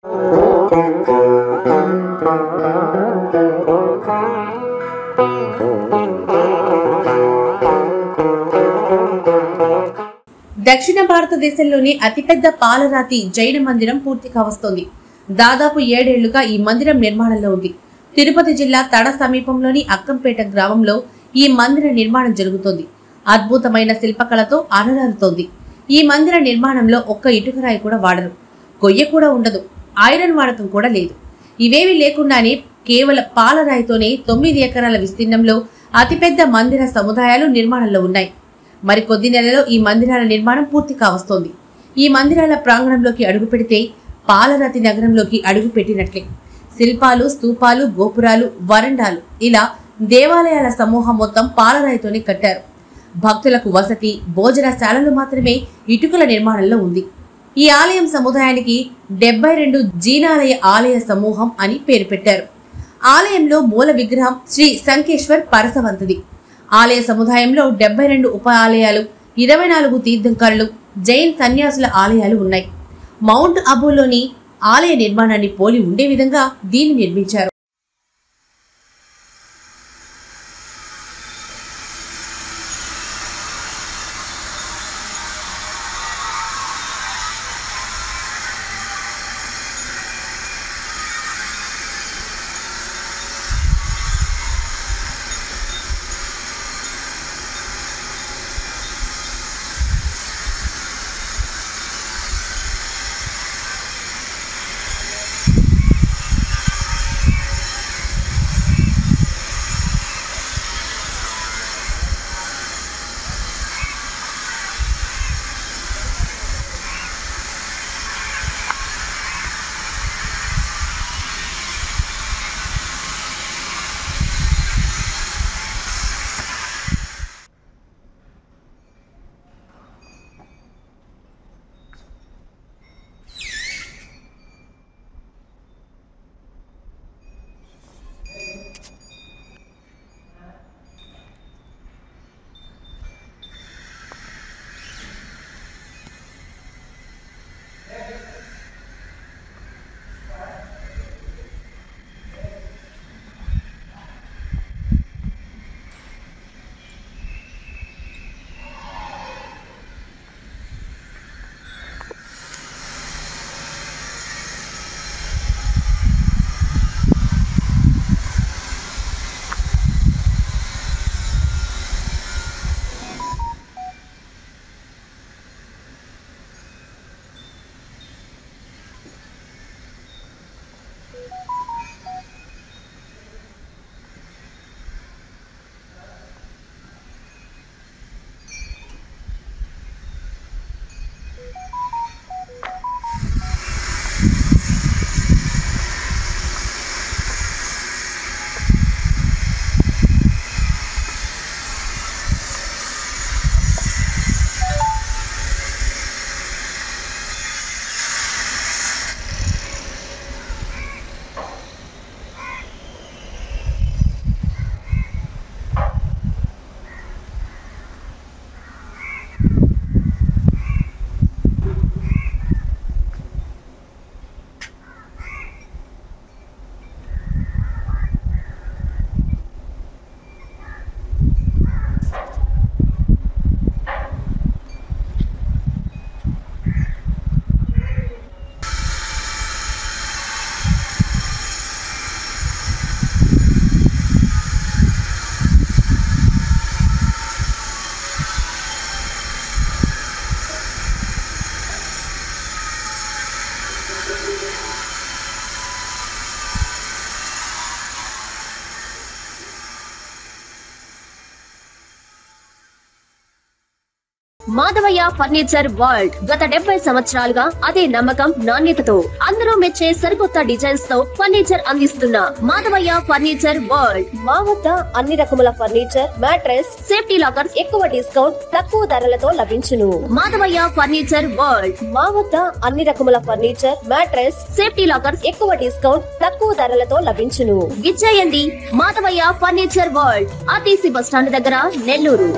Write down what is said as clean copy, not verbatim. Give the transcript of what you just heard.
దక్షిణ భారతదేశంలోని అతిపెద్ద పాలరాతి జైన మందిరం పూర్తి కావస్తోంది. దాదాపు 7 ఏళ్లుగా ఈ మందిరం నిర్మాణంలో ఉంది. తిరుపతి జిల్లా తడ సమీపంలోని అక్కంపేట గ్రామంలో ఈ మందిర నిర్మాణం జరుగుతోంది. అద్భుతమైన శిల్పకళతో అలరారుతోంది. ఈ మందిర నిర్మాణంలో ఒక్క ఇటుకరాయి కూడా వాడరు, గొయ్య కూడా ఉండదు, ఐరన్ వాడకం కూడా లేదు. ఇవేవి లేకుండానే కేవలం పాలరాయితోనే 9 ఎకరాల విస్తీర్ణంలో అతిపెద్ద మందిర సముదాయాలు నిర్మాణంలో ఉన్నాయి. మరికొద్ది నెలలో ఈ మందిరాల నిర్మాణం పూర్తి కావస్తోంది. ఈ మందిరాల ప్రాంగణంలోకి అడుగు పెడితే పాలరాతి నగరంలోకి అడుగు పెట్టినట్లే. శిల్పాలు, స్తూపాలు, గోపురాలు, వరండాలు ఇలా దేవాలయాల సమూహం మొత్తం పాలరాయితోనే కట్టారు. భక్తులకు వసతి, భోజనశాలలు మాత్రమే ఇటుకల నిర్మాణంలో ఉంది. ఈ ఆలయం సముదాయానికి 72 జీనాలయ ఆలయ సమూహం అని పేరు పెట్టారు. ఆలయంలో మూల విగ్రహం శ్రీ సంకేశ్వర్ పరసవంతుది. ఆలయ సముదాయంలో 72 ఉప ఆలయాలు, 24 తీర్థంకరులు, జైన్ సన్యాసుల ఆలయాలు ఉన్నాయి. మౌంట్ అబూలోని ఆలయ నిర్మాణాన్ని పోలి ఉండే విధంగా దీన్ని నిర్మించారు. మాధవయ్య ఫర్నిచర్ వరల్డ్ గత 70 సంవత్సరాలుగా అదే నమ్మకం, నాణ్యతతో అందరూ మెచ్చే సరికొత్త డిజైన్స్ తో ఫర్నిచర్ అందిస్తున్న మాధవయ్య ఫర్నిచర్ వరల్డ్. మా వద్ద అన్ని రకముల ఫర్నిచర్, మ్యాట్రెస్, సేఫ్టీ లాకర్స్ ఎక్కువ డిస్కౌంట్, తక్కువ ధరలతో లభించును. Madhavaiah furniture world. మా వద్ద అన్ని రకముల ఫర్నిచర్, మ్యాట్రెస్, సేఫ్టీ లాకర్స్ ఎక్కువ డిస్కౌంట్, తక్కువ ధరలతో లభించును. విచ్చేయండి Madhavaiah furniture world, RTC bus stand దగ్గర, నెల్లూరు.